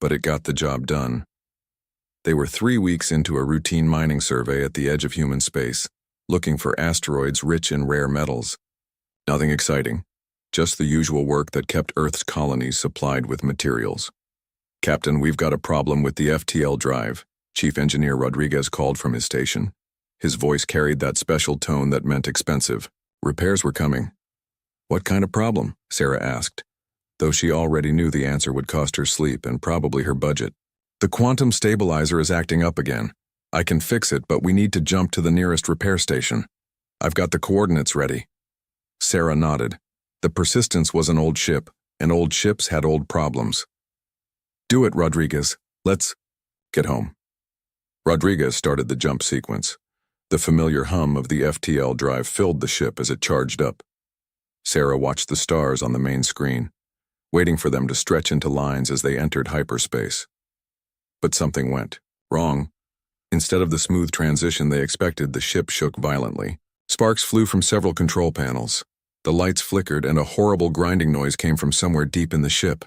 but it got the job done. They were 3 weeks into a routine mining survey at the edge of human space, looking for asteroids rich in rare metals. Nothing exciting, just the usual work that kept Earth's colonies supplied with materials. "Captain, we've got a problem with the FTL drive," Chief Engineer Rodriguez called from his station. His voice carried that special tone that meant expensive. Repairs were coming. "What kind of problem?" Sarah asked, though she already knew the answer would cost her sleep and probably her budget. "The quantum stabilizer is acting up again. I can fix it, but we need to jump to the nearest repair station. I've got the coordinates ready." Sarah nodded. The Persistence was an old ship, and old ships had old problems. "Do it, Rodriguez. Let's get home." Rodriguez started the jump sequence. The familiar hum of the FTL drive filled the ship as it charged up. Sarah watched the stars on the main screen, waiting for them to stretch into lines as they entered hyperspace. But something went wrong. Instead of the smooth transition they expected, the ship shook violently. Sparks flew from several control panels. The lights flickered and a horrible grinding noise came from somewhere deep in the ship.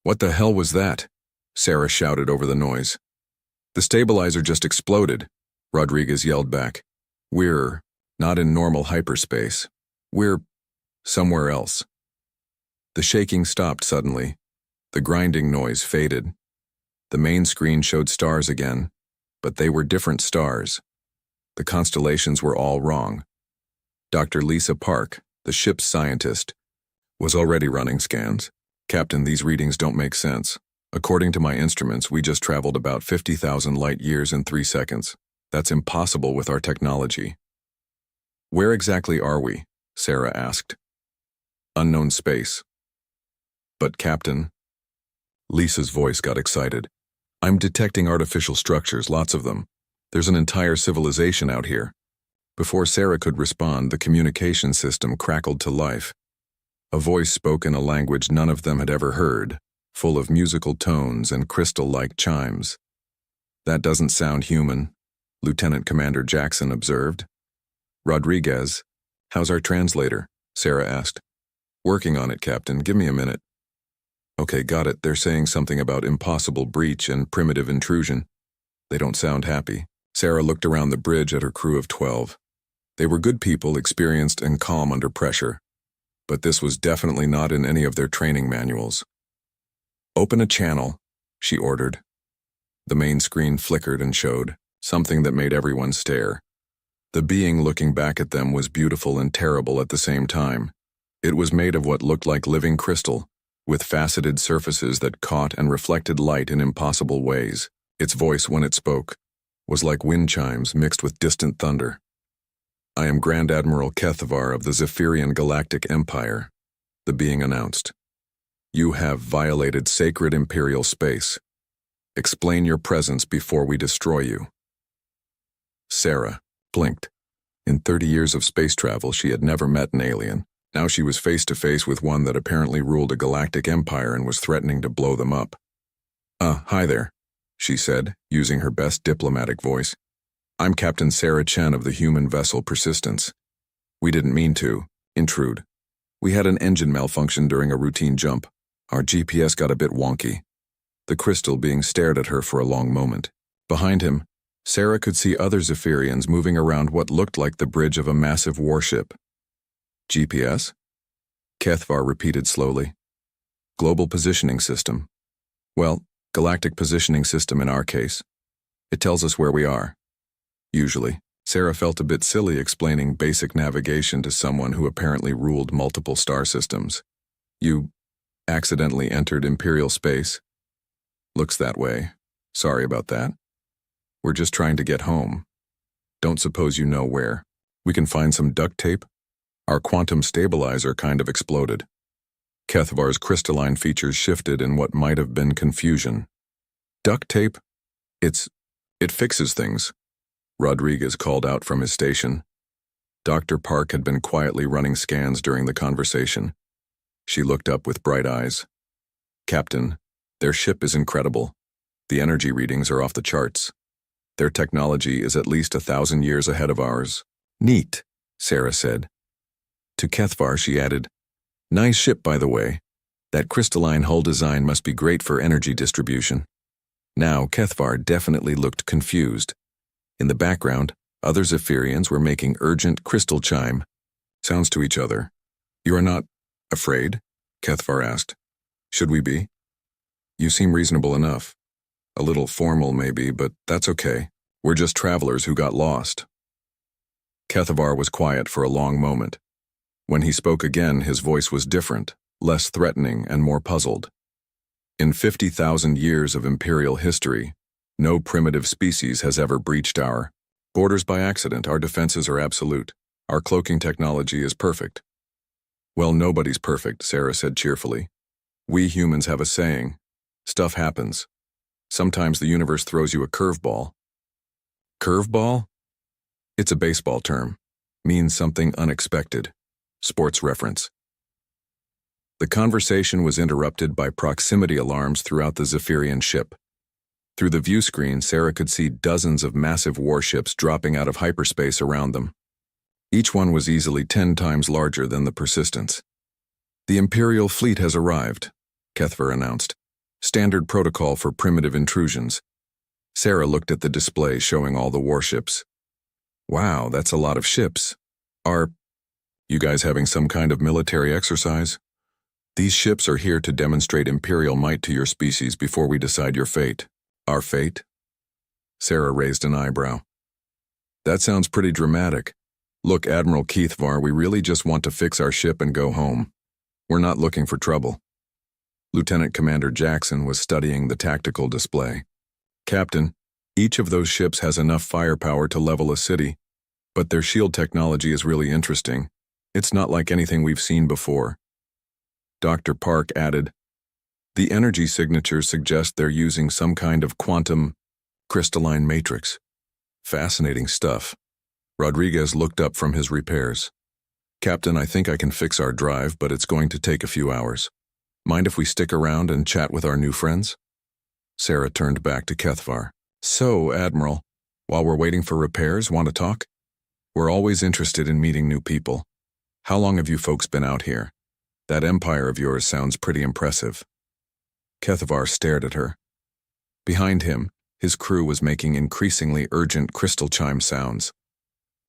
"What the hell was that?" Sarah shouted over the noise. "The stabilizer just exploded," Rodriguez yelled back. "We're not in normal hyperspace. We're somewhere else." The shaking stopped suddenly. The grinding noise faded. The main screen showed stars again, but they were different stars. The constellations were all wrong. Dr. Lisa Park, the ship's scientist, was already running scans. "Captain, these readings don't make sense. According to my instruments, we just traveled about 50,000 light years in 3 seconds. That's impossible with our technology." "Where exactly are we?" Sarah asked. "Unknown space." "But Captain..." Lisa's voice got excited. "I'm detecting artificial structures, lots of them. There's an entire civilization out here." Before Sarah could respond, the communication system crackled to life. A voice spoke in a language none of them had ever heard, full of musical tones and crystal-like chimes. "That doesn't sound human," Lieutenant Commander Jackson observed. "Rodriguez, how's our translator?" Sarah asked. "Working on it, Captain. Give me a minute." "Okay, got it. They're saying something about impossible breach and primitive intrusion. They don't sound happy." Sarah looked around the bridge at her crew of 12. They were good people, experienced and calm under pressure. But this was definitely not in any of their training manuals. "Open a channel," she ordered. The main screen flickered and showed something that made everyone stare. The being looking back at them was beautiful and terrible at the same time. It was made of what looked like living crystal, with faceted surfaces that caught and reflected light in impossible ways. Its voice, when it spoke, was like wind chimes mixed with distant thunder. "I am Grand Admiral Kethavar of the Zephyrian Galactic Empire," the being announced. "You have violated sacred imperial space. Explain your presence before we destroy you." Sarah blinked. In 30 years of space travel, she had never met an alien. Now she was face to face with one that apparently ruled a galactic empire and was threatening to blow them up. Hi there," she said, using her best diplomatic voice. "I'm Captain Sarah Chen of the human vessel Persistence. We didn't mean to intrude. We had an engine malfunction during a routine jump. Our GPS got a bit wonky." The crystal being stared at her for a long moment. Behind him, Sarah could see other Zephyrians moving around what looked like the bridge of a massive warship. "GPS?" Kethvar repeated slowly. "Global Positioning System. Well, Galactic Positioning System in our case. It tells us where we are. Usually." Sarah felt a bit silly explaining basic navigation to someone who apparently ruled multiple star systems. "You accidentally entered Imperial space?" "Looks that way. Sorry about that. We're just trying to get home. Don't suppose you know where. We can find some duct tape?" Our quantum stabilizer kind of exploded. Kethvar's crystalline features shifted in what might have been confusion. "Duct tape? It fixes things," Rodriguez called out from his station. Dr. Park had been quietly running scans during the conversation. She looked up with bright eyes. "Captain, their ship is incredible. The energy readings are off the charts. Their technology is at least 1,000 years ahead of ours." "Neat," Sarah said. To Kethvar she added, "Nice ship, by the way. That crystalline hull design must be great for energy distribution. Now, Kethvar definitely looked confused. In the background, other Zephyrians were making urgent crystal chime sounds to each other. "You are not afraid?" Kethvar asked. "Should we be? You seem reasonable enough. A little formal maybe, but that's okay. We're just travelers who got lost." Kethvar was quiet for a long moment. When he spoke again, his voice was different, less threatening and more puzzled. "In 50,000 years of Imperial history, no primitive species has ever breached our borders by accident. Our defenses are absolute. Our cloaking technology is perfect." "Well, nobody's perfect," Sarah said cheerfully. "We humans have a saying. Stuff happens. Sometimes the universe throws you a curveball." "Curveball?" It's a baseball term. Means something unexpected. Sports reference. The conversation was interrupted by proximity alarms throughout the Zephyrian ship. Through the view screen, Sarah could see dozens of massive warships dropping out of hyperspace around them. Each one was easily 10 times larger than the Persistence. "The Imperial fleet has arrived," Kethvar announced. "Standard protocol for primitive intrusions." Sarah looked at the display showing all the warships. "Wow, that's a lot of ships. Are you guys having some kind of military exercise?" "These ships are here to demonstrate Imperial might to your species before we decide your fate." "Our fate?" Sarah raised an eyebrow. "That sounds pretty dramatic. Look, Admiral Kethvar, we really just want to fix our ship and go home. We're not looking for trouble." Lieutenant Commander Jackson was studying the tactical display. "Captain, each of those ships has enough firepower to level a city, but their shield technology is really interesting. It's not like anything we've seen before." Dr. Park added, "The energy signatures suggest they're using some kind of quantum crystalline matrix." "Fascinating stuff." Rodriguez looked up from his repairs. "Captain, I think I can fix our drive, but it's going to take a few hours. Mind if we stick around and chat with our new friends?" Sarah turned back to Kethvar. "So, Admiral, while we're waiting for repairs, want to talk? We're always interested in meeting new people. How long have you folks been out here? That empire of yours sounds pretty impressive." Kethvar stared at her. Behind him, his crew was making increasingly urgent crystal chime sounds.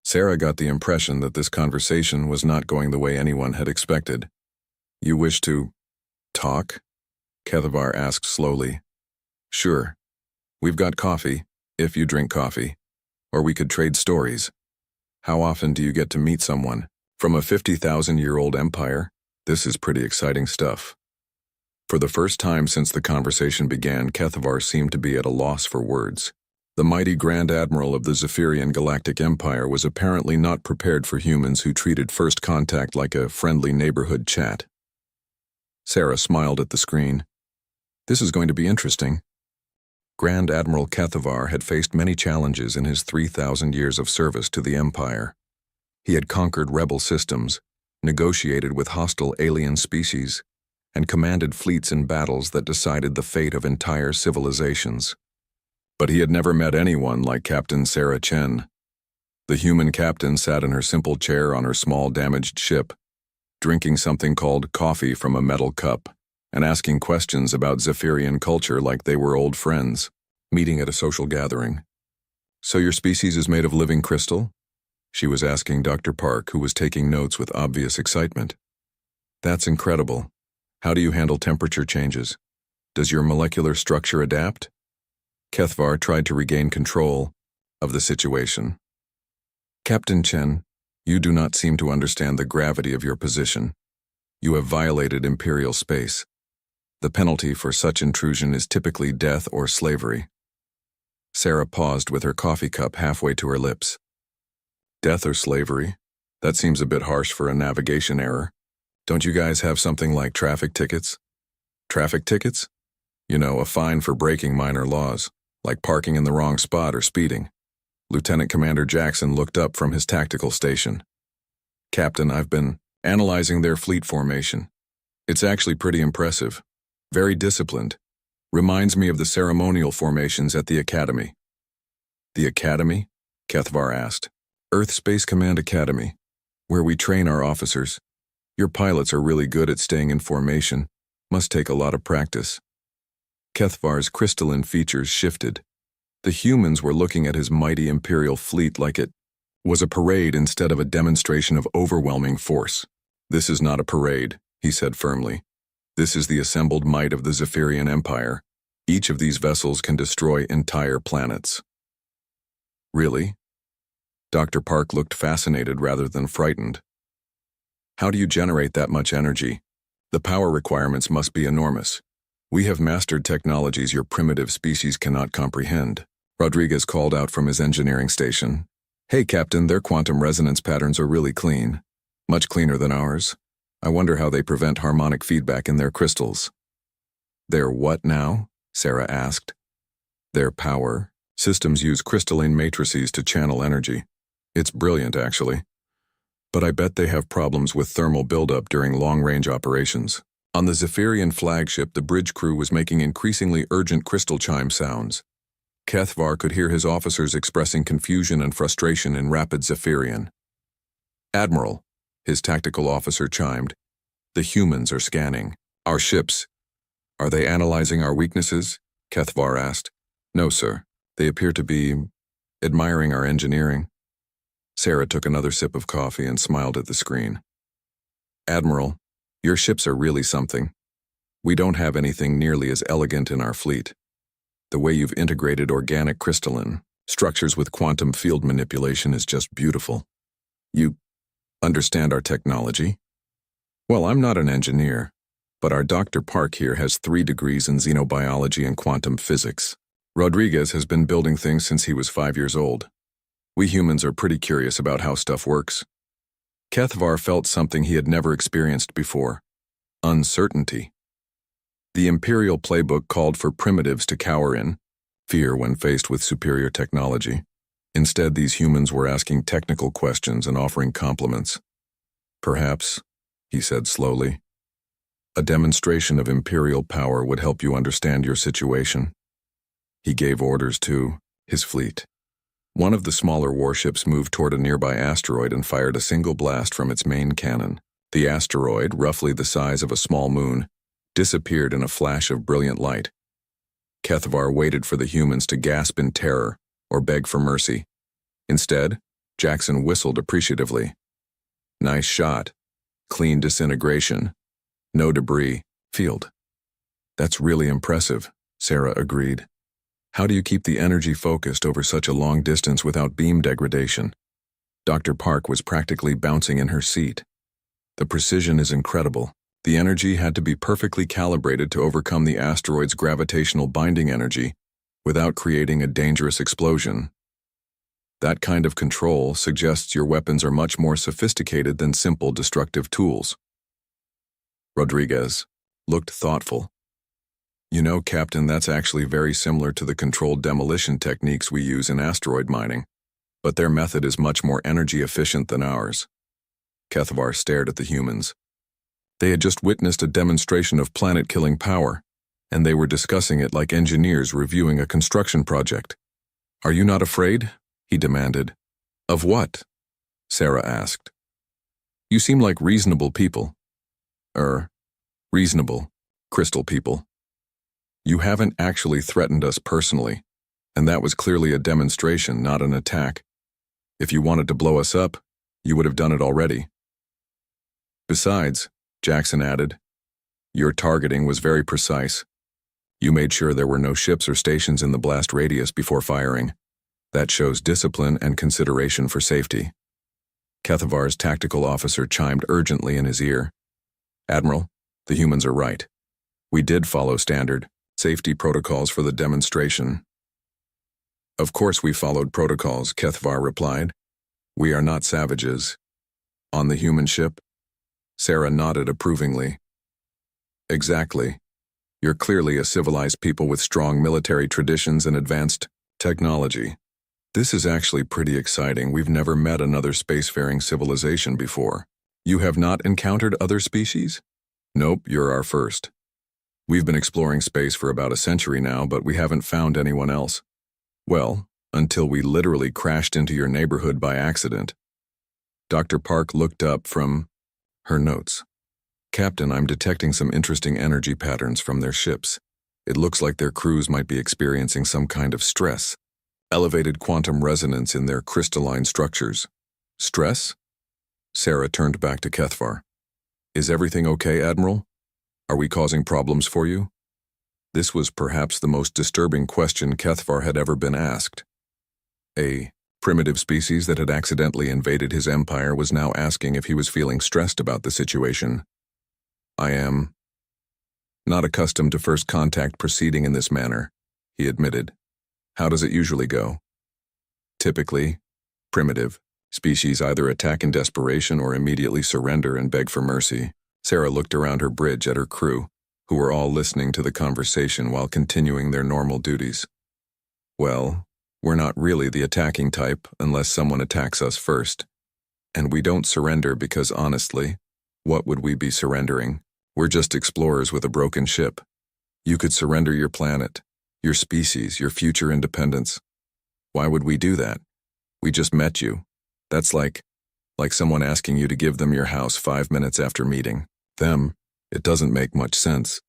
Sarah got the impression that this conversation was not going the way anyone had expected. "You wish to talk?" Kethvar asked slowly. "Sure. We've got coffee, if you drink coffee. Or we could trade stories. How often do you get to meet someone from a 50,000-year-old empire? This is pretty exciting stuff." For the first time since the conversation began, Kethvar seemed to be at a loss for words. The mighty Grand Admiral of the Zephyrian Galactic Empire was apparently not prepared for humans who treated first contact like a friendly neighborhood chat. Sarah smiled at the screen. "This is going to be interesting." Grand Admiral Kethvar had faced many challenges in his 3,000 years of service to the Empire. He had conquered rebel systems, negotiated with hostile alien species, and commanded fleets in battles that decided the fate of entire civilizations. But he had never met anyone like Captain Sarah Chen. The human captain sat in her simple chair on her small damaged ship, drinking something called coffee from a metal cup, and asking questions about Zephyrian culture like they were old friends, meeting at a social gathering. "So your species is made of living crystal?" she was asking Dr. Park, who was taking notes with obvious excitement. "That's incredible. How do you handle temperature changes? Does your molecular structure adapt?" Kethvar tried to regain control of the situation. "Captain Chen, you do not seem to understand the gravity of your position. You have violated Imperial space. The penalty for such intrusion is typically death or slavery." Sarah paused with her coffee cup halfway to her lips. "Death or slavery? That seems a bit harsh for a navigation error. Don't you guys have something like traffic tickets?" "Traffic tickets? You know, a fine for breaking minor laws, like parking in the wrong spot or speeding." Lieutenant Commander Jackson looked up from his tactical station. "Captain, I've been analyzing their fleet formation. It's actually pretty impressive. Very disciplined. Reminds me of the ceremonial formations at the Academy." "The Academy?" Kethvar asked. "Earth Space Command Academy, where we train our officers. Your pilots are really good at staying in formation, Must take a lot of practice. Kethvar's crystalline features shifted. The humans were looking at his mighty Imperial fleet like it was a parade instead of a demonstration of overwhelming force. "This is not a parade," he said firmly. "This is the assembled might of the Zephyrian Empire. Each of these vessels can destroy entire planets." "Really?" Dr. Park looked fascinated rather than frightened. "How do you generate that much energy? The power requirements must be enormous. We have mastered technologies your primitive species cannot comprehend." Rodriguez called out from his engineering station. "Hey, Captain, their quantum resonance patterns are really clean. Much cleaner than ours. I wonder how they prevent harmonic feedback in their crystals." "Their what now?" Sarah asked. "Their power. Systems use crystalline matrices to channel energy. It's brilliant, actually. But I bet they have problems with thermal buildup during long-range operations." On the Zephyrian flagship, the bridge crew was making increasingly urgent crystal chime sounds. Kethvar could hear his officers expressing confusion and frustration in rapid Zephyrian. "Admiral," his tactical officer chimed, "the humans are scanning our ships." "Are they analyzing our weaknesses?" Kethvar asked. "No, sir. They appear to be admiring our engineering." Sarah took another sip of coffee and smiled at the screen. "Admiral, your ships are really something. We don't have anything nearly as elegant in our fleet. The way you've integrated organic crystalline structures with quantum field manipulation is just beautiful. You understand our technology?" "Well, I'm not an engineer, but our Dr. Park here has 3 degrees in xenobiology and quantum physics. Rodriguez has been building things since he was 5 years old. We humans are pretty curious about how stuff works." Kethvar felt something he had never experienced before: uncertainty. The Imperial playbook called for primitives to cower in fear when faced with superior technology. Instead, these humans were asking technical questions and offering compliments. "Perhaps," he said slowly, "a demonstration of Imperial power would help you understand your situation." He gave orders to his fleet. One of the smaller warships moved toward a nearby asteroid and fired a single blast from its main cannon. The asteroid, roughly the size of a small moon, disappeared in a flash of brilliant light. Kethvar waited for the humans to gasp in terror or beg for mercy. Instead, Jackson whistled appreciatively. "Nice shot. Clean disintegration. No debris. Field." "That's really impressive," Sarah agreed. "How do you keep the energy focused over such a long distance without beam degradation?" Dr. Park was practically bouncing in her seat. "The precision is incredible. The energy had to be perfectly calibrated to overcome the asteroid's gravitational binding energy without creating a dangerous explosion. That kind of control suggests your weapons are much more sophisticated than simple destructive tools." Rodriguez looked thoughtful. "You know, Captain, that's actually very similar to the controlled demolition techniques we use in asteroid mining, but their method is much more energy efficient than ours." Kethvar stared at the humans. They had just witnessed a demonstration of planet-killing power, and they were discussing it like engineers reviewing a construction project. "Are you not afraid?" he demanded. "Of what?" Sarah asked. "You seem like reasonable people." Reasonable, crystal people. "You haven't actually threatened us personally, and that was clearly a demonstration, not an attack. If you wanted to blow us up, you would have done it already." "Besides," Jackson added, "your targeting was very precise. You made sure there were no ships or stations in the blast radius before firing. That shows discipline and consideration for safety." Kethvar's tactical officer chimed urgently in his ear. "Admiral, the humans are right. We did follow standard safety protocols for the demonstration." "Of course we followed protocols," Kethvar replied. "We are not savages." "On the human ship?" Sarah nodded approvingly. "Exactly. You're clearly a civilized people with strong military traditions and advanced technology. This is actually pretty exciting. We've never met another spacefaring civilization before." "You have not encountered other species?" "Nope, you're our first. We've been exploring space for about a century now, but we haven't found anyone else. Well, until we literally crashed into your neighborhood by accident." Dr. Park looked up from her notes. Captain, I'm detecting some interesting energy patterns from their ships. It looks like their crews might be experiencing some kind of stress. Elevated quantum resonance in their crystalline structures. Stress? Sarah turned back to Kethvar. Is everything okay, Admiral? Are we causing problems for you? This was perhaps the most disturbing question Kethvar had ever been asked. A primitive species that had accidentally invaded his empire was now asking if he was feeling stressed about the situation. I am not accustomed to first contact proceeding in this manner, he admitted. How does it usually go? Typically, primitive species either attack in desperation or immediately surrender and beg for mercy. Sarah looked around her bridge at her crew, who were all listening to the conversation while continuing their normal duties. Well, we're not really the attacking type unless someone attacks us first. And we don't surrender because honestly, what would we be surrendering? We're just explorers with a broken ship. You could surrender your planet, your species, your future independence. Why would we do that? We just met you. That's like someone asking you to give them your house 5 minutes after meeting them. It doesn't make much sense.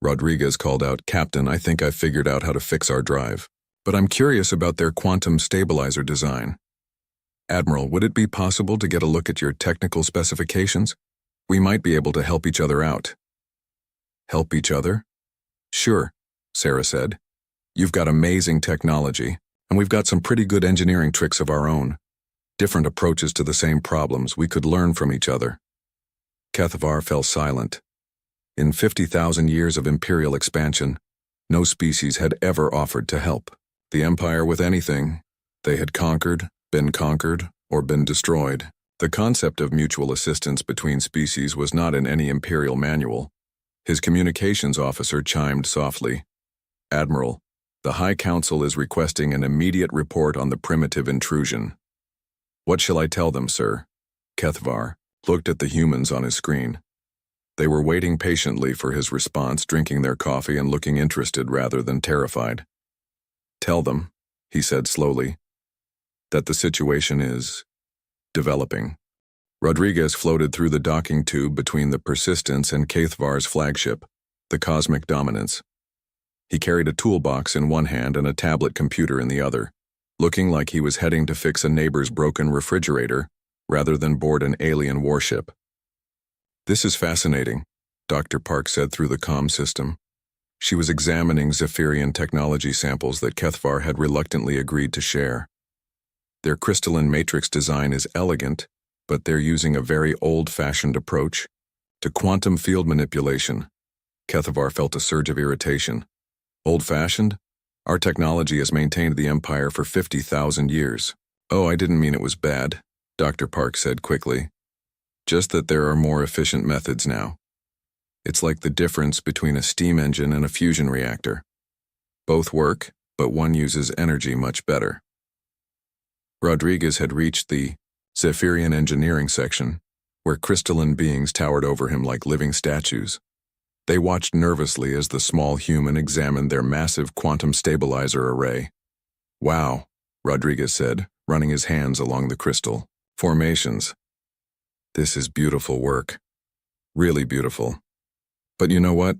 Rodriguez called out, Captain, I think I've figured out how to fix our drive. But I'm curious about their quantum stabilizer design. Admiral, would it be possible to get a look at your technical specifications? We might be able to help each other out. Help each other? Sure, Sarah said. You've got amazing technology, and we've got some pretty good engineering tricks of our own. Different approaches to the same problems. We could learn from each other. Kethvar fell silent. In 50,000 years of imperial expansion, no species had ever offered to help the Empire with anything. They had conquered, or been destroyed. The concept of mutual assistance between species was not in any imperial manual. His communications officer chimed softly. Admiral, the High Council is requesting an immediate report on the primitive intrusion. What shall I tell them, sir? Kethvar looked at the humans on his screen. They were waiting patiently for his response, drinking their coffee and looking interested rather than terrified. Tell them, he said slowly, that the situation is developing. Rodriguez floated through the docking tube between the Persistence and Kethvar's flagship, the Cosmic Dominance. He carried a toolbox in one hand and a tablet computer in the other, looking like he was heading to fix a neighbor's broken refrigerator rather than board an alien warship. This is fascinating, Dr. Park said through the comm system. She was examining Zephyrian technology samples that Kethvar had reluctantly agreed to share. Their crystalline matrix design is elegant, but they're using a very old-fashioned approach to quantum field manipulation. Kethvar felt a surge of irritation. Old-fashioned? Our technology has maintained the Empire for 50,000 years. Oh, I didn't mean it was bad, Dr. Park said quickly. Just that there are more efficient methods now. It's like the difference between a steam engine and a fusion reactor. Both work, but one uses energy much better. Rodriguez had reached the Zephyrian engineering section, where crystalline beings towered over him like living statues. They watched nervously as the small human examined their massive quantum stabilizer array. Wow, Rodriguez said, running his hands along the crystal formations. This is beautiful work. Really beautiful. But you know what?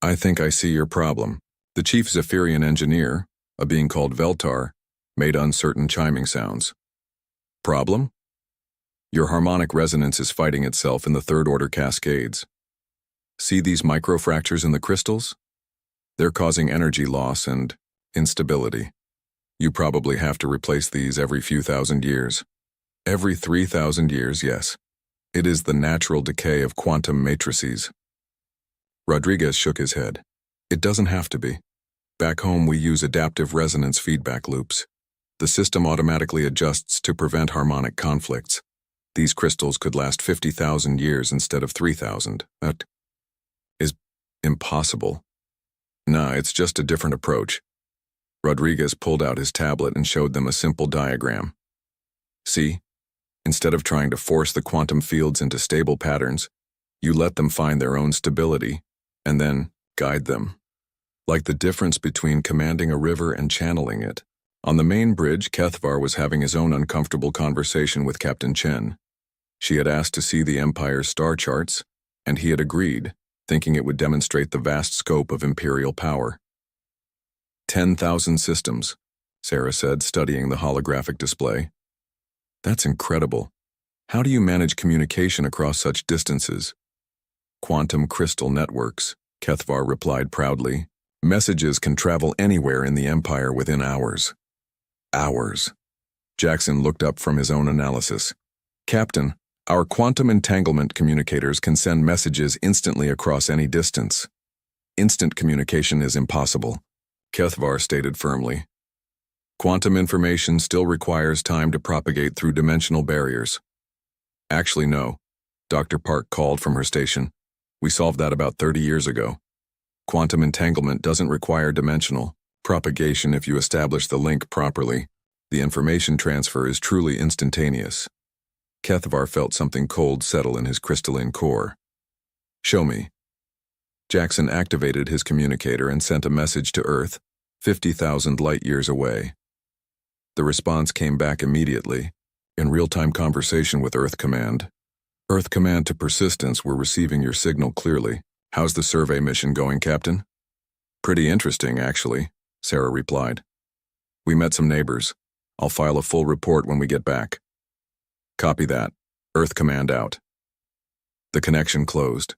I think I see your problem. The chief Zephyrian engineer, a being called Veltar, made uncertain chiming sounds. Problem? Your harmonic resonance is fighting itself in the third-order cascades. See these microfractures in the crystals? They're causing energy loss and instability. You probably have to replace these every few thousand years. Every 3,000 years, yes. It is the natural decay of quantum matrices. Rodriguez shook his head. It doesn't have to be. Back home we use adaptive resonance feedback loops. The system automatically adjusts to prevent harmonic conflicts. These crystals could last 50,000 years instead of 3,000. That is impossible. Nah, it's just a different approach. Rodriguez pulled out his tablet and showed them a simple diagram. See? Instead of trying to force the quantum fields into stable patterns, you let them find their own stability, and then guide them. Like the difference between commanding a river and channeling it. On the main bridge, Kethvar was having his own uncomfortable conversation with Captain Chen. She had asked to see the Empire's star charts, And he had agreed, thinking it would demonstrate the vast scope of Imperial power. 10,000 systems, Sarah said, studying the holographic display. That's incredible. How do you manage communication across such distances? Quantum crystal networks, Kethvar replied proudly. Messages can travel anywhere in the Empire within hours. Hours. Jackson looked up from his own analysis. Captain, our quantum entanglement communicators can send messages instantly across any distance. Instant communication is impossible, Kethvar stated firmly. Quantum information still requires time to propagate through dimensional barriers. Actually, no, Dr. Park called from her station. We solved that about 30 years ago. Quantum entanglement doesn't require dimensional propagation if you establish the link properly. The information transfer is truly instantaneous. Kethvar felt something cold settle in his crystalline core. Show me. Jackson activated his communicator and sent a message to Earth, 50,000 light-years away. The response came back immediately, in real-time conversation with Earth Command. Earth Command to Persistence, we're receiving your signal clearly. How's the survey mission going, Captain? Pretty interesting, actually, Sarah replied. We met some neighbors. I'll file a full report when we get back. Copy that. Earth Command out. The connection closed.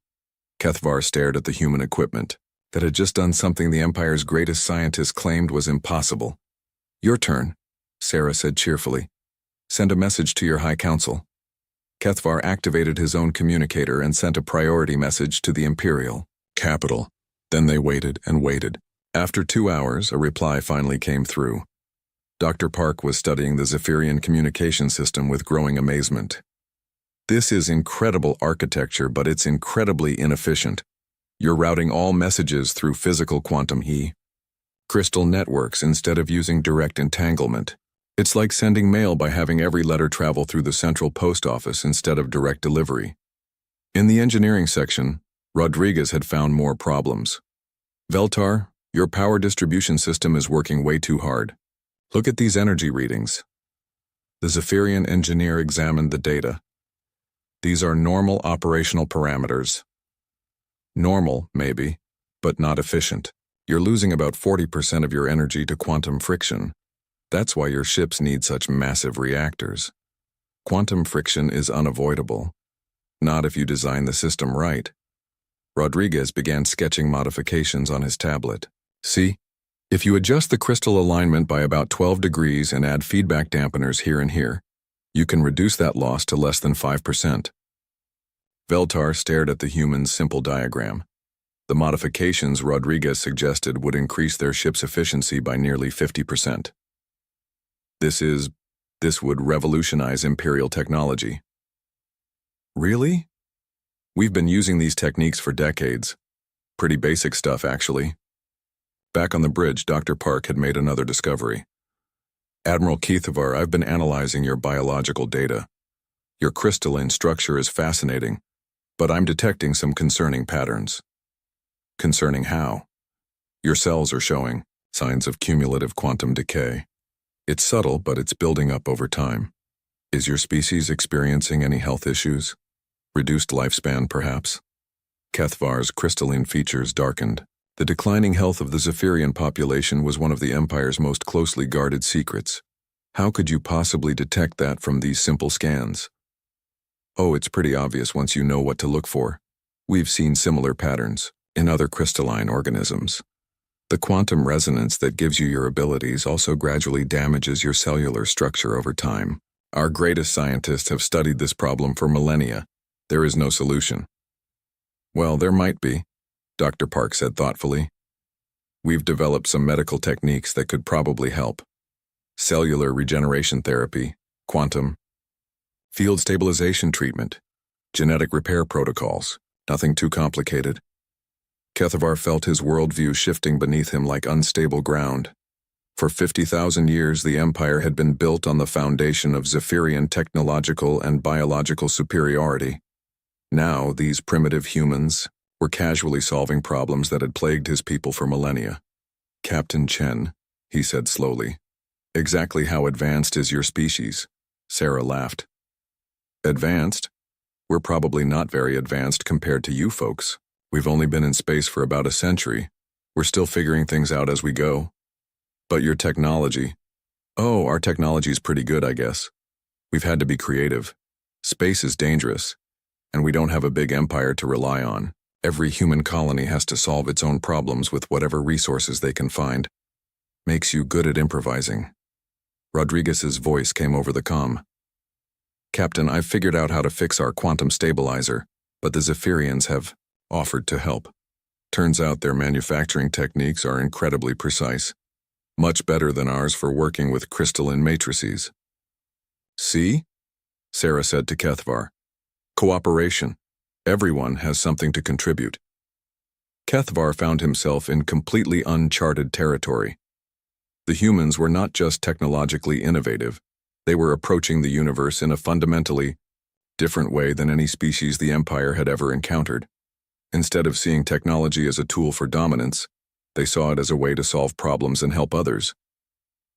Kethvar stared at the human equipment that had just done something the Empire's greatest scientists claimed was impossible. Your turn, Sarah said cheerfully. Send a message to your High Council. Kethvar activated his own communicator and sent a priority message to the Imperial capital. Then they waited and waited. After 2 hours, a reply finally came through. Dr. Park was studying the Zephyrian communication system with growing amazement. This is incredible architecture, but it's incredibly inefficient. You're routing all messages through physical quantum crystal networks instead of using direct entanglement. It's like sending mail by having every letter travel through the central post office instead of direct delivery. In the engineering section, Rodriguez had found more problems. Veltar, your power distribution system is working way too hard. Look at these energy readings. The Zephyrian engineer examined the data. These are normal operational parameters. Normal, maybe, but not efficient. You're losing about 40% of your energy to quantum friction. That's why your ships need such massive reactors. Quantum friction is unavoidable. Not if you design the system right. Rodriguez began sketching modifications on his tablet. See? If you adjust the crystal alignment by about 12 degrees and add feedback dampeners here and here, you can reduce that loss to less than 5%. Veltar stared at the human's simple diagram. The modifications Rodriguez suggested would increase their ship's efficiency by nearly 50%. This would revolutionize Imperial technology. Really? We've been using these techniques for decades. Pretty basic stuff, actually. Back on the bridge, Dr. Park had made another discovery. Admiral Kethvar, I've been analyzing your biological data. Your crystalline structure is fascinating, but I'm detecting some concerning patterns. Concerning how? Your cells are showing signs of cumulative quantum decay. It's subtle, but it's building up over time. Is your species experiencing any health issues? Reduced lifespan, perhaps? Kethvar's crystalline features darkened. The declining health of the Zephyrian population was one of the Empire's most closely guarded secrets. How could you possibly detect that from these simple scans? Oh, it's pretty obvious once you know what to look for. We've seen similar patterns in other crystalline organisms. The quantum resonance that gives you your abilities also gradually damages your cellular structure over time. Our greatest scientists have studied this problem for millennia. There is no solution. Well, there might be, Dr. Park said thoughtfully. We've developed some medical techniques that could probably help. Cellular regeneration therapy, quantum, field stabilization treatment, genetic repair protocols, nothing too complicated. Kethvar felt his worldview shifting beneath him like unstable ground. For 50,000 years, the Empire had been built on the foundation of Zephyrian technological and biological superiority. Now, these primitive humans were casually solving problems that had plagued his people for millennia. Captain Chen, he said slowly. Exactly how advanced is your species? Sarah laughed. Advanced? We're probably not very advanced compared to you folks. We've only been in space for about a century. We're still figuring things out as we go. But your technology... Oh, our technology's pretty good, I guess. We've had to be creative. Space is dangerous, and we don't have a big empire to rely on. Every human colony has to solve its own problems with whatever resources they can find. Makes you good at improvising. Rodriguez's voice came over the comm. Captain, I've figured out how to fix our quantum stabilizer, but the Zephyrians have offered to help. Turns out their manufacturing techniques are incredibly precise. Much better than ours for working with crystalline matrices. See? Sarah said to Kethvar. Cooperation. Everyone has something to contribute. Kethvar found himself in completely uncharted territory. The humans were not just technologically innovative, they were approaching the universe in a fundamentally different way than any species the Empire had ever encountered. Instead of seeing technology as a tool for dominance, they saw it as a way to solve problems and help others.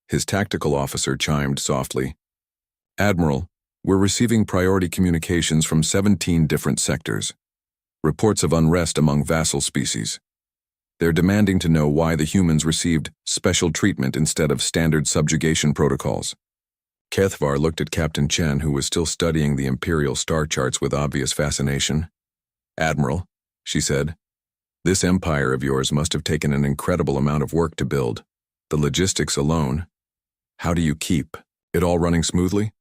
His tactical officer chimed softly. Admiral, we're receiving priority communications from 17 different sectors. Reports of unrest among vassal species. They're demanding to know why the humans received special treatment instead of standard subjugation protocols. Kethvar looked at Captain Chen, who was still studying the Imperial star charts with obvious fascination. Admiral, she said, this empire of yours must have taken an incredible amount of work to build. The logistics alone. How do you keep it all running smoothly?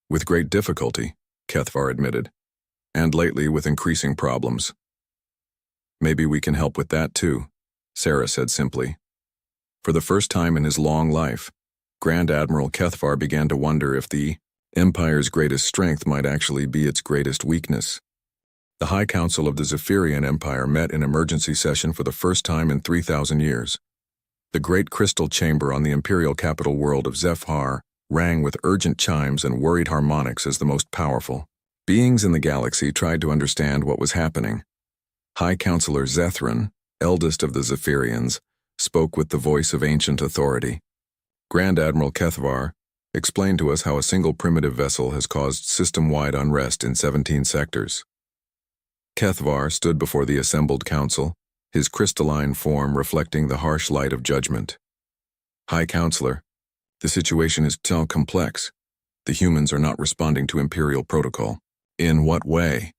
With great difficulty, Kethvar admitted, and lately with increasing problems. Maybe we can help with that too, Sarah said simply. For the first time in his long life, Grand Admiral Kethvar began to wonder if the Empire's greatest strength might actually be its greatest weakness. The High Council of the Zephyrian Empire met in emergency session for the first time in 3,000 years. The great crystal chamber on the imperial capital world of Zephyr rang with urgent chimes and worried harmonics as the most powerful. Beings in the galaxy tried to understand what was happening. High Counselor Zethran, eldest of the Zephyrians, spoke with the voice of ancient authority. Grand Admiral Kethvar explained to us how a single primitive vessel has caused system-wide unrest in 17 sectors. Kethvar stood before the assembled council, his crystalline form reflecting the harsh light of judgment. High Counselor, the situation is so complex. The humans are not responding to Imperial protocol. In what way?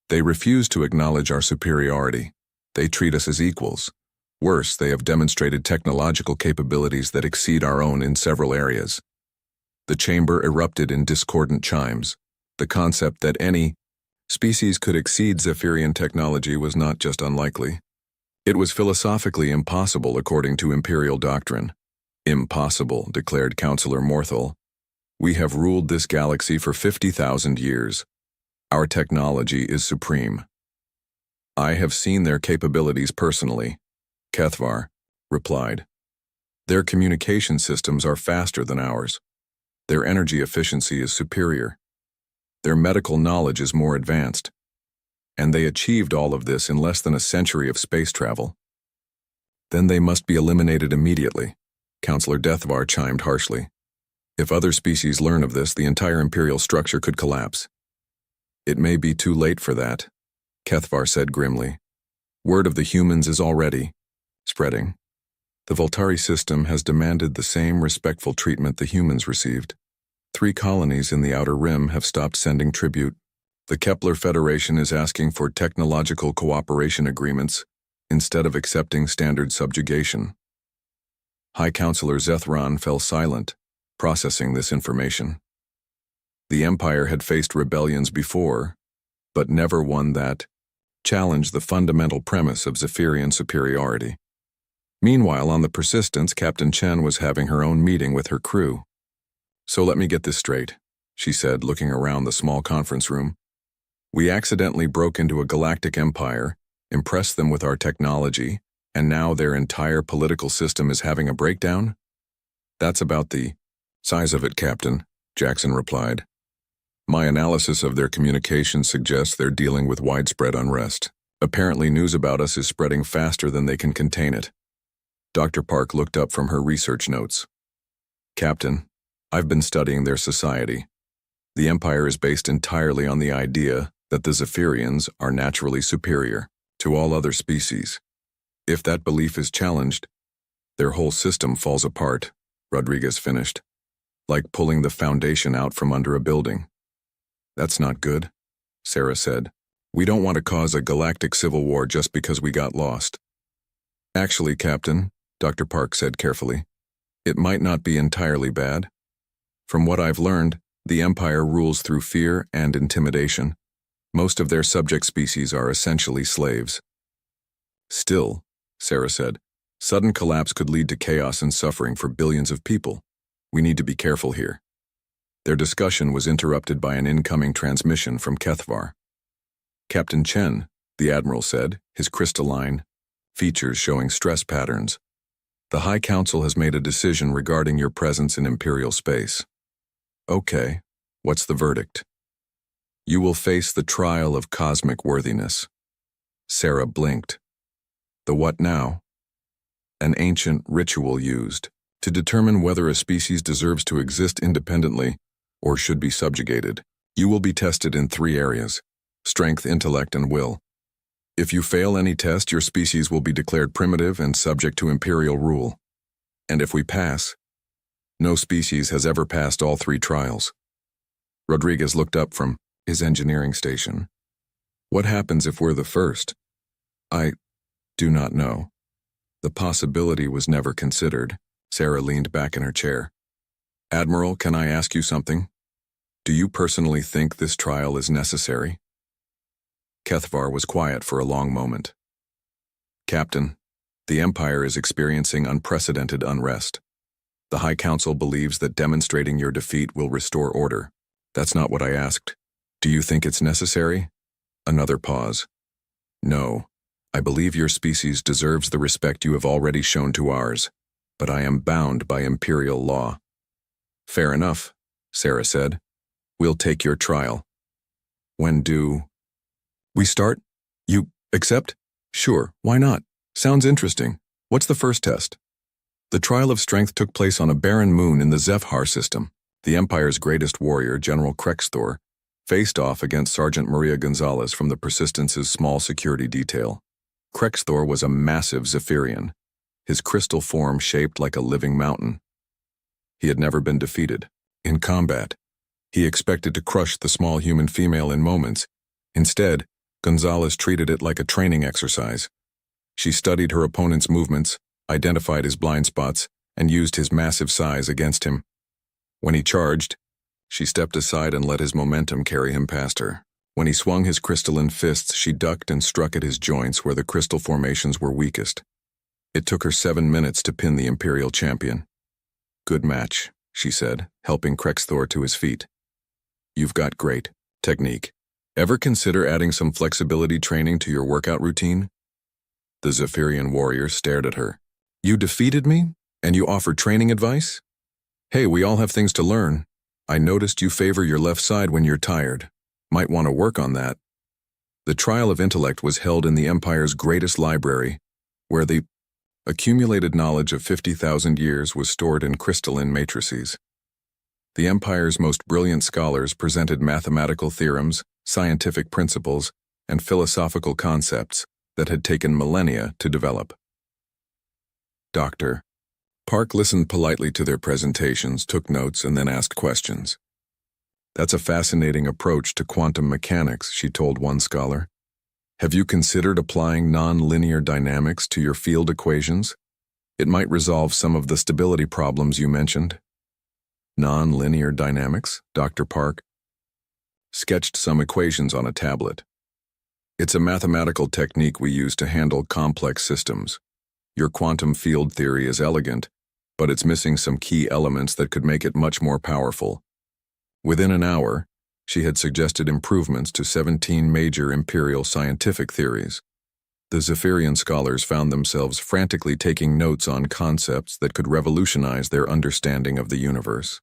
They refuse to acknowledge our superiority. They treat us as equals. Worse, they have demonstrated technological capabilities that exceed our own in several areas. The chamber erupted in discordant chimes. The concept that any species could exceed Zephyrian technology was not just unlikely. It was philosophically impossible according to Imperial doctrine. Impossible, declared Counselor Morthal. We have ruled this galaxy for 50,000 years. Our technology is supreme. I have seen their capabilities personally, Kethvar replied. Their communication systems are faster than ours. Their energy efficiency is superior. Their medical knowledge is more advanced. And they achieved all of this in less than a century of space travel. Then they must be eliminated immediately, Counselor Deathvar chimed harshly. If other species learn of this, the entire Imperial structure could collapse. It may be too late for that, Kethvar said grimly. Word of the humans is already spreading. The Voltari system has demanded the same respectful treatment the humans received. 3 colonies in the Outer Rim have stopped sending tribute. The Kepler Federation is asking for technological cooperation agreements instead of accepting standard subjugation. High Counselor Zethran fell silent, processing this information. The Empire had faced rebellions before, but never one that challenged the fundamental premise of Zephyrian superiority. Meanwhile, on the Persistence, Captain Chen was having her own meeting with her crew. So let me get this straight, she said, looking around the small conference room. We accidentally broke into a galactic empire, impressed them with our technology, and now their entire political system is having a breakdown? That's about the size of it, Captain, Jackson replied. My analysis of their communications suggests they're dealing with widespread unrest. Apparently news about us is spreading faster than they can contain it. Dr. Park looked up from her research notes. Captain, I've been studying their society. The Empire is based entirely on the idea that the Zephyrians are naturally superior to all other species. If that belief is challenged, their whole system falls apart, Rodriguez finished, like pulling the foundation out from under a building. That's not good, Sarah said. We don't want to cause a galactic civil war just because we got lost. Actually, Captain, Dr. Park said carefully, it might not be entirely bad. From what I've learned, the Empire rules through fear and intimidation. Most of their subject species are essentially slaves. Still, Sarah said, sudden collapse could lead to chaos and suffering for billions of people. We need to be careful here. Their discussion was interrupted by an incoming transmission from Kethvar. Captain Chen, the Admiral said, his crystalline features showing stress patterns. The High Council has made a decision regarding your presence in Imperial space. Okay, what's the verdict? You will face the trial of cosmic worthiness. Sarah blinked. The what now? An ancient ritual used to determine whether a species deserves to exist independently or should be subjugated. You will be tested in 3 areas: strength, intellect, and will. If you fail any test, your species will be declared primitive and subject to Imperial rule. And if we pass, no species has ever passed all 3 trials. Rodriguez looked up from his engineering station. What happens if we're the first? I do not know. The possibility was never considered. Sarah leaned back in her chair. Admiral, can I ask you something? Do you personally think this trial is necessary? Kethvar was quiet for a long moment. Captain, the Empire is experiencing unprecedented unrest. The High Council believes that demonstrating your defeat will restore order. That's not what I asked. Do you think it's necessary? Another pause. No, I believe your species deserves the respect you have already shown to ours, but I am bound by Imperial law. Fair enough, Sarah said. We'll take your trial. When do we start? You accept? Sure, why not? Sounds interesting. What's the first test? The trial of strength took place on a barren moon in the Zephyr system. The Empire's greatest warrior, General Krexthor, faced off against Sergeant Maria Gonzalez from the Persistence's small security detail. Krexthor was a massive Zephyrian, his crystal form shaped like a living mountain. He had never been defeated. In combat, he expected to crush the small human female in moments. Instead, Gonzalez treated it like a training exercise. She studied her opponent's movements, identified his blind spots, and used his massive size against him. When he charged, she stepped aside and let his momentum carry him past her. When he swung his crystalline fists, she ducked and struck at his joints where the crystal formations were weakest. It took her 7 minutes to pin the Imperial champion. Good match, she said, helping Krexthor to his feet. You've got great technique. Ever consider adding some flexibility training to your workout routine? The Zephyrian warrior stared at her. You defeated me, and you offered training advice? Hey, we all have things to learn. I noticed you favor your left side when you're tired. Might want to work on that. The trial of intellect was held in the Empire's greatest library, where the accumulated knowledge of 50,000 years was stored in crystalline matrices. The Empire's most brilliant scholars presented mathematical theorems, scientific principles, and philosophical concepts that had taken millennia to develop. Dr. Park listened politely to their presentations, took notes, and then asked questions. That's a fascinating approach to quantum mechanics, she told one scholar. Have you considered applying non-linear dynamics to your field equations? It might resolve some of the stability problems you mentioned. Non-linear dynamics? Dr. Park sketched some equations on a tablet. It's a mathematical technique we use to handle complex systems. Your quantum field theory is elegant, but it's missing some key elements that could make it much more powerful. Within an hour, she had suggested improvements to 17 major imperial scientific theories. The Zephyrian scholars found themselves frantically taking notes on concepts that could revolutionize their understanding of the universe.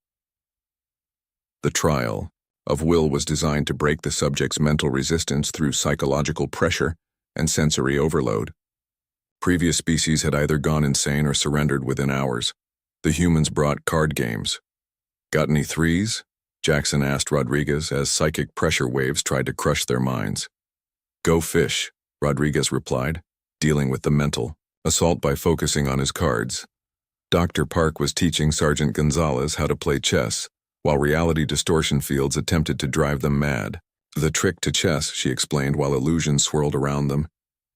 The trial of will was designed to break the subject's mental resistance through psychological pressure and sensory overload. Previous species had either gone insane or surrendered within hours. The humans brought card games. Got any threes? Jackson asked Rodriguez as psychic pressure waves tried to crush their minds. Go fish, Rodriguez replied, dealing with the mental assault by focusing on his cards. Dr. Park was teaching Sergeant Gonzalez how to play chess, while reality distortion fields attempted to drive them mad. The trick to chess, she explained while illusions swirled around them,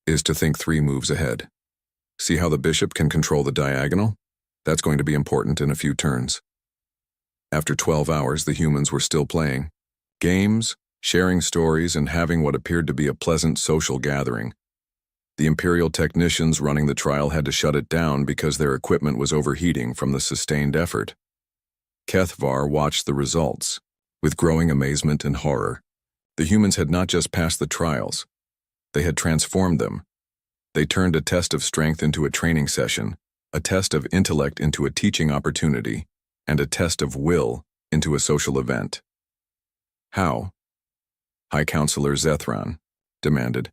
is to think 3 moves ahead. See how the bishop can control the diagonal? That's going to be important in a few turns. After 12 hours, the humans were still playing games, sharing stories, and having what appeared to be a pleasant social gathering. The Imperial technicians running the trial had to shut it down because their equipment was overheating from the sustained effort. Kethvar watched the results with growing amazement and horror. The humans had not just passed the trials, they had transformed them. They turned a test of strength into a training session, a test of intellect into a teaching opportunity, and a test of will into a social event. How? High Counselor Zethran demanded.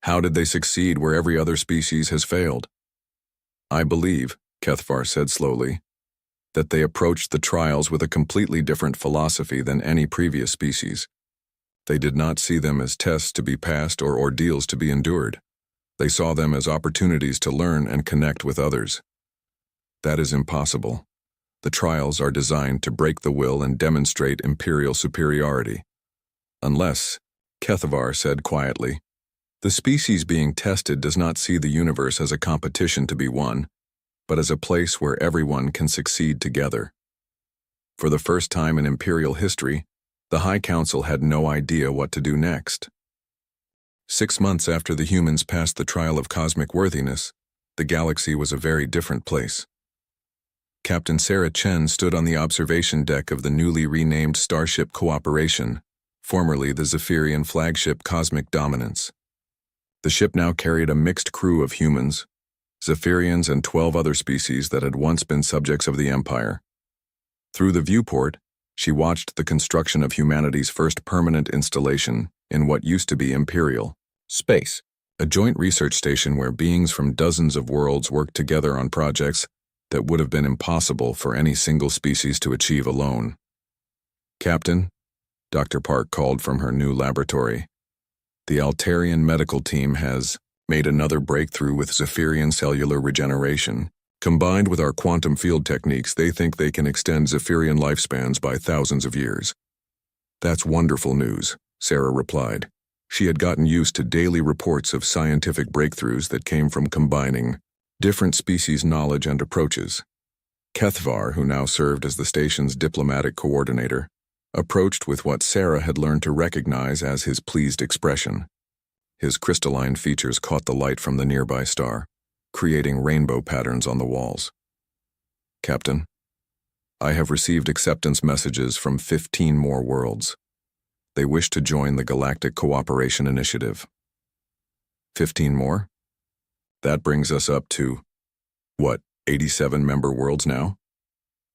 How did they succeed where every other species has failed? I believe, Kethvar said slowly, that they approached the trials with a completely different philosophy than any previous species. They did not see them as tests to be passed or ordeals to be endured. They saw them as opportunities to learn and connect with others. That is impossible. The trials are designed to break the will and demonstrate imperial superiority. Unless, Kethvar said quietly, the species being tested does not see the universe as a competition to be won, but as a place where everyone can succeed together. For the first time in Imperial history, the High Council had no idea what to do next. 6 months after the humans passed the trial of cosmic worthiness, the galaxy was a very different place. Captain Sarah Chen stood on the observation deck of the newly renamed Starship Cooperation, formerly the Zephyrian flagship Cosmic Dominance. The ship now carried a mixed crew of humans, Zephyrians, and 12 other species that had once been subjects of the Empire. Through the viewport, she watched the construction of humanity's first permanent installation in what used to be Imperial Space, a joint research station where beings from dozens of worlds worked together on projects that would have been impossible for any single species to achieve alone. Captain, Dr. Park called from her new laboratory. The Altarian medical team has made another breakthrough with Zephyrian cellular regeneration. Combined with our quantum field techniques, they think they can extend Zephyrian lifespans by thousands of years. That's wonderful news, Sarah replied. She had gotten used to daily reports of scientific breakthroughs that came from combining different species' knowledge and approaches. Kethvar, who now served as the station's diplomatic coordinator, approached with what Sarah had learned to recognize as his pleased expression. His crystalline features caught the light from the nearby star, creating rainbow patterns on the walls. Captain, I have received acceptance messages from 15 more worlds. They wish to join the Galactic Cooperation Initiative. 15 more? That brings us up to, 87 member worlds now?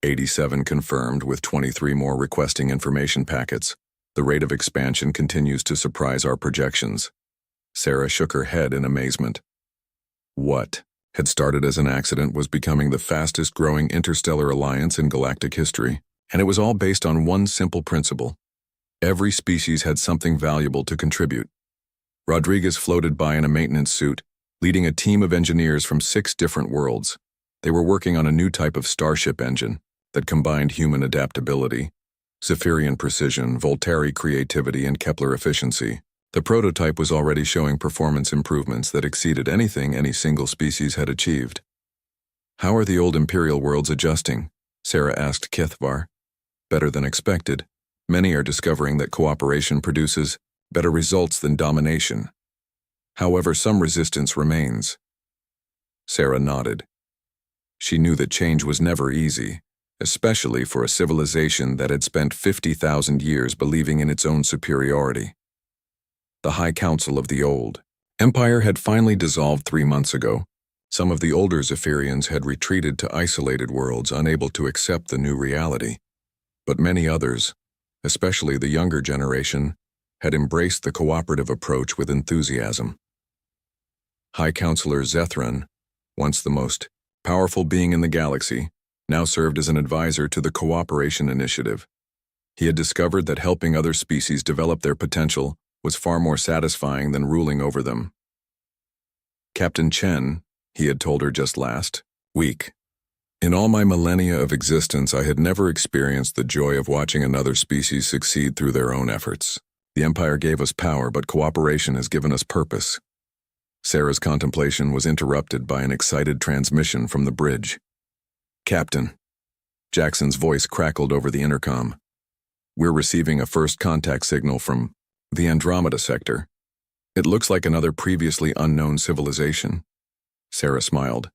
87 confirmed, with 23 more requesting information packets. The rate of expansion continues to surprise our projections. Sarah shook her head in amazement. What had started as an accident was becoming the fastest-growing interstellar alliance in galactic history, and it was all based on one simple principle. Every species had something valuable to contribute. Rodriguez floated by in a maintenance suit, leading a team of engineers from 6 different worlds. They were working on a new type of starship engine that combined human adaptability, Zephyrian precision, Voltari creativity, and Kepler efficiency. The prototype was already showing performance improvements that exceeded anything any single species had achieved. How are the old Imperial worlds adjusting? Sarah asked Kethvar. Better than expected. Many are discovering that cooperation produces better results than domination. However, some resistance remains. Sarah nodded. She knew that change was never easy, especially for a civilization that had spent 50,000 years believing in its own superiority. The High Council of the Old Empire had finally dissolved 3 months ago. Some of the older Zephyrians had retreated to isolated worlds, unable to accept the new reality. But many others, especially the younger generation, had embraced the cooperative approach with enthusiasm. High Counselor Zethran, once the most powerful being in the galaxy, now served as an advisor to the Cooperation Initiative. He had discovered that helping other species develop their potential was far more satisfying than ruling over them. Captain Chen, he had told her just last week. In all my millennia of existence, I had never experienced the joy of watching another species succeed through their own efforts. The Empire gave us power, but cooperation has given us purpose. Sarah's contemplation was interrupted by an excited transmission from the bridge. Captain. Jackson's voice crackled over the intercom. We're receiving a first contact signal from the Andromeda sector. It looks like another previously unknown civilization. Sarah smiled.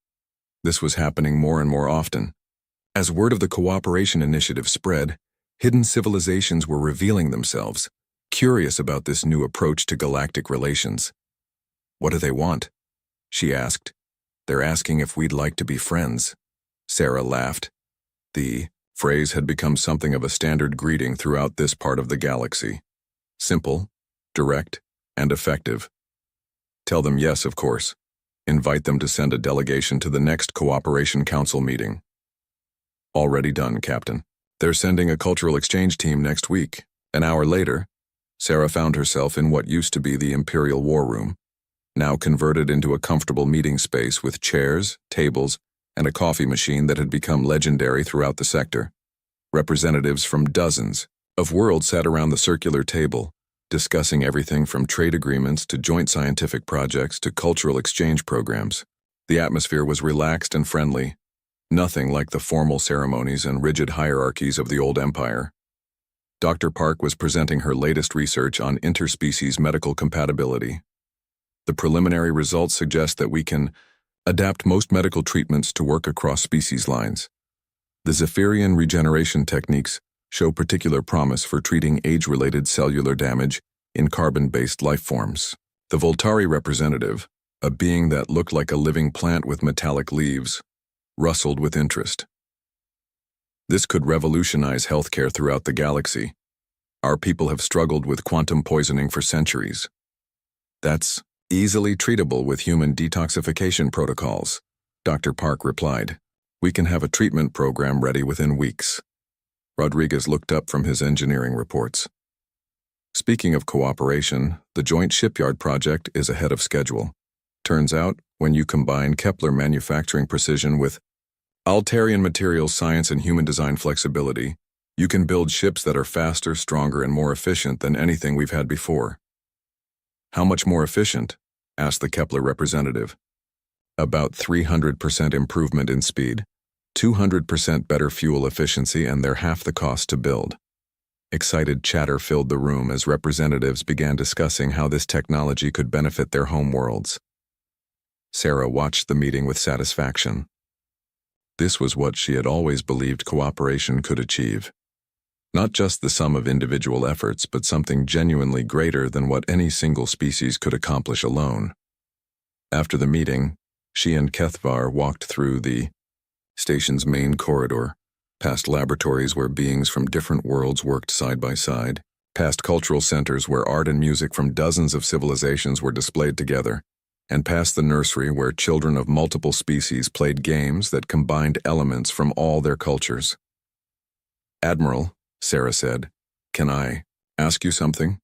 This was happening more and more often. As word of the Cooperation Initiative spread, hidden civilizations were revealing themselves, curious about this new approach to galactic relations. What do they want? She asked. They're asking if we'd like to be friends. Sarah laughed. The phrase had become something of a standard greeting throughout this part of the galaxy. Simple, direct, and effective. Tell them yes, of course. Invite them to send a delegation to the next Cooperation Council meeting. Already done, Captain. They're sending a cultural exchange team next week. An hour later, Sarah found herself in what used to be the Imperial War Room, now converted into a comfortable meeting space with chairs, tables, and a coffee machine that had become legendary throughout the sector. Representatives from dozens of worlds sat around the circular table, discussing everything from trade agreements to joint scientific projects to cultural exchange programs. The atmosphere was relaxed and friendly, nothing like the formal ceremonies and rigid hierarchies of the old empire. Dr. Park was presenting her latest research on interspecies medical compatibility. The preliminary results suggest that we can adapt most medical treatments to work across species lines. The Zephyrian regeneration techniques show particular promise for treating age-related cellular damage in carbon-based life forms. The Voltari representative, a being that looked like a living plant with metallic leaves, rustled with interest. This could revolutionize healthcare throughout the galaxy. Our people have struggled with quantum poisoning for centuries. That's easily treatable with human detoxification protocols, Dr. Park replied. We can have a treatment program ready within weeks. Rodriguez looked up from his engineering reports. Speaking of cooperation, the joint shipyard project is ahead of schedule. Turns out, when you combine Kepler manufacturing precision with Altarian materials science and human design flexibility, you can build ships that are faster, stronger, and more efficient than anything we've had before. How much more efficient? Asked the Kepler representative. About 300% improvement in speed, 200% better fuel efficiency, and they're half the cost to build. Excited chatter filled the room as representatives began discussing how this technology could benefit their home worlds. Sarah watched the meeting with satisfaction. This was what she had always believed cooperation could achieve. Not just the sum of individual efforts, but something genuinely greater than what any single species could accomplish alone. After the meeting, she and Kethvar walked through the station's main corridor, past laboratories where beings from different worlds worked side by side, past cultural centers where art and music from dozens of civilizations were displayed together, and past the nursery where children of multiple species played games that combined elements from all their cultures. Admiral, Sarah said, can I ask you something?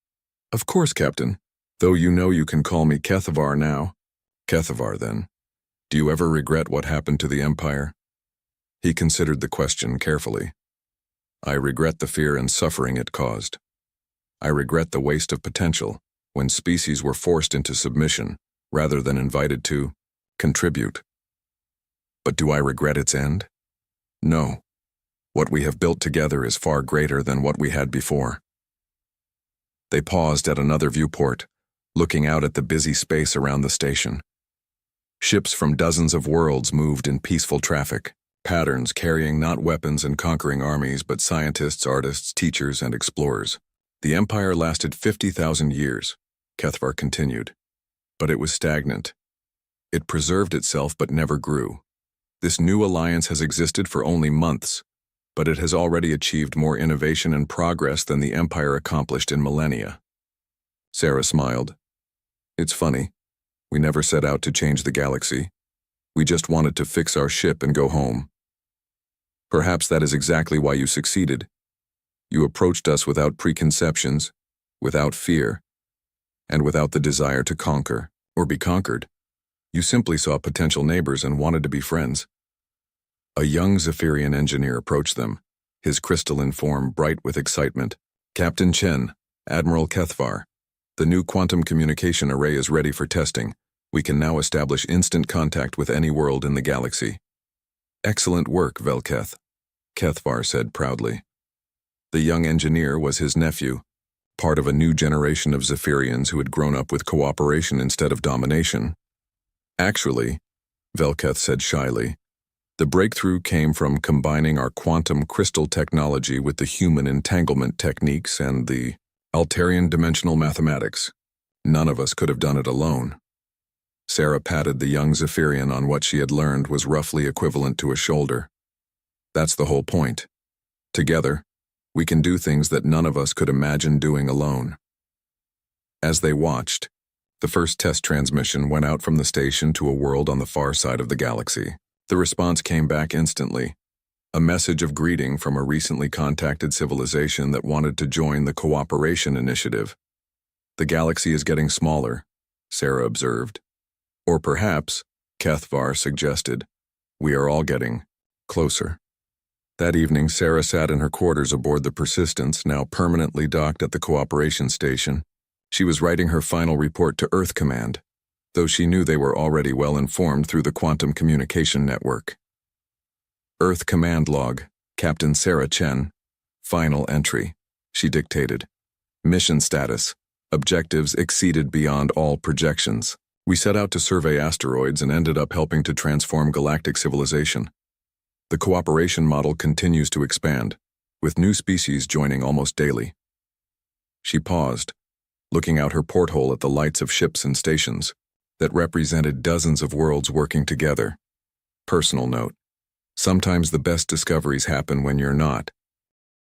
Of course, Captain, though you know you can call me Kethvar now. Kethvar, then. Do you ever regret what happened to the Empire? He considered the question carefully. I regret the fear and suffering it caused. I regret the waste of potential when species were forced into submission rather than invited to contribute. But do I regret its end? No. What we have built together is far greater than what we had before. They paused at another viewport, looking out at the busy space around the station. Ships from dozens of worlds moved in peaceful traffic, patterns carrying not weapons and conquering armies, but scientists, artists, teachers, and explorers. The Empire lasted 50,000 years, Kethvar continued, but it was stagnant. It preserved itself but never grew. This new alliance has existed for only months, but it has already achieved more innovation and progress than the Empire accomplished in millennia. Sarah smiled. It's funny. We never set out to change the galaxy. We just wanted to fix our ship and go home. Perhaps that is exactly why you succeeded. You approached us without preconceptions, without fear, and without the desire to conquer or be conquered. You simply saw potential neighbors and wanted to be friends. A young Zephyrian engineer approached them, his crystalline form bright with excitement. Captain Chen, Admiral Kethvar, the new quantum communication array is ready for testing. We can now establish instant contact with any world in the galaxy. Excellent work, Velketh, Kethvar said proudly. The young engineer was his nephew, part of a new generation of Zephyrians who had grown up with cooperation instead of domination. Actually, Velketh said shyly, the breakthrough came from combining our quantum crystal technology with the human entanglement techniques and the Altarian dimensional mathematics. None of us could have done it alone. Sarah patted the young Zephyrian on what she had learned was roughly equivalent to a shoulder. That's the whole point. Together, we can do things that none of us could imagine doing alone. As they watched, the first test transmission went out from the station to a world on the far side of the galaxy. The response came back instantly, a message of greeting from a recently contacted civilization that wanted to join the Cooperation Initiative. The galaxy is getting smaller, Sarah observed. Or perhaps, Kethvar suggested, we are all getting closer. That evening, Sarah sat in her quarters aboard the Persistence, now permanently docked at the Cooperation Station. She was writing her final report to Earth Command, though she knew they were already well informed through the quantum communication network. Earth Command Log, Captain Sarah Chen. Final entry, she dictated. Mission status. Objectives exceeded beyond all projections. We set out to survey asteroids and ended up helping to transform galactic civilization. The cooperation model continues to expand, with new species joining almost daily. She paused, looking out her porthole at the lights of ships and stations that represented dozens of worlds working together. Personal note. Sometimes the best discoveries happen when you're not